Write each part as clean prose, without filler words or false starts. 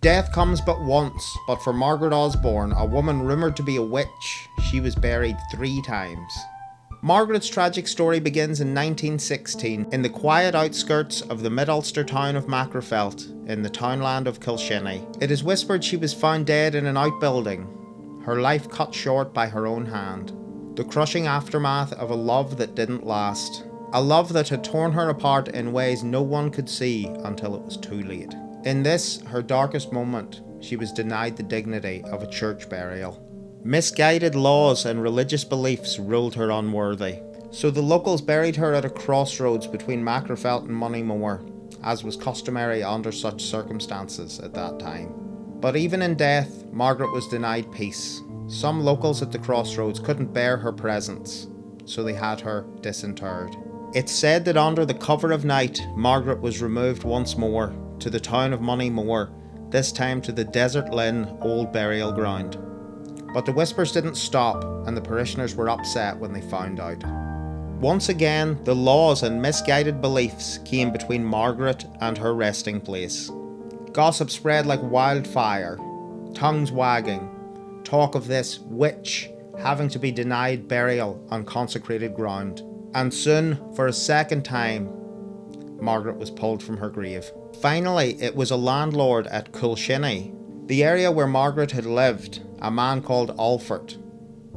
Death comes but once, but for Margaret Osbourne, a woman rumoured to be a witch, she was buried 3 times. Margaret's tragic story begins in 1916 in the quiet outskirts of the Mid Ulster town of Magherafelt in the townland of Kilshinny. It is whispered she was found dead in an outbuilding, her life cut short by her own hand. The crushing aftermath of a love that didn't last. A love that had torn her apart in ways no one could see until it was too late. In this, her darkest moment, she was denied the dignity of a church burial. Misguided laws and religious beliefs ruled her unworthy, so the locals buried her at a crossroads between Magherafelt and Moneymore, as was customary under such circumstances at that time. But even in death, Margaret was denied peace. Some locals at the crossroads couldn't bear her presence, so they had her disinterred. It's said that under the cover of night, Margaret was removed once more to the town of Moneymore, this time to the Desert Lynn old burial ground. But the whispers didn't stop, and the parishioners were upset when they found out. Once again, the laws and misguided beliefs came between Margaret and her resting place. Gossip spread like wildfire, tongues wagging, talk of this witch having to be denied burial on consecrated ground. And soon, for a second time, Margaret was pulled from her grave. Finally, it was a landlord at Kilshinny, the area where Margaret had lived, a man called Alfred,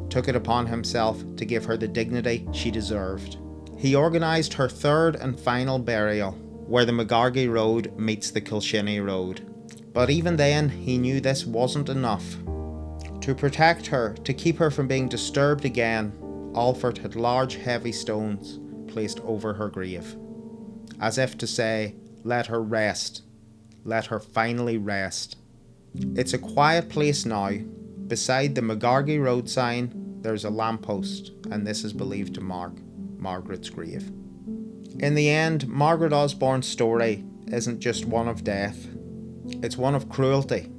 took it upon himself to give her the dignity she deserved. He organised her third and final burial, where the Magherafelt Road meets the Kilshinny Road. But even then, he knew this wasn't enough. To protect her, to keep her from being disturbed again, Alfred had large heavy stones placed over her grave, as if to say, let her rest, let her finally rest. It's a quiet place now. Beside the Magherafelt Road sign, there's a lamppost, and this is believed to mark Margaret's grave. In the end, Margaret Osbourne's story isn't just one of death. It's one of cruelty,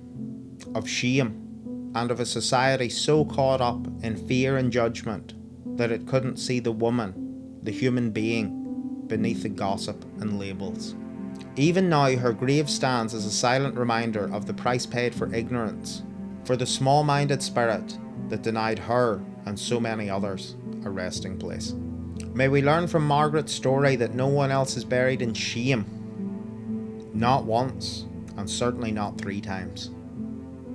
of shame, and of a society so caught up in fear and judgment that it couldn't see the woman, the human being, beneath the gossip and labels. Even now, her grave stands as a silent reminder of the price paid for ignorance, for the small-minded spirit that denied her and so many others a resting place. May we learn from Margaret's story that no one else is buried in shame. Not once, and certainly not 3 times.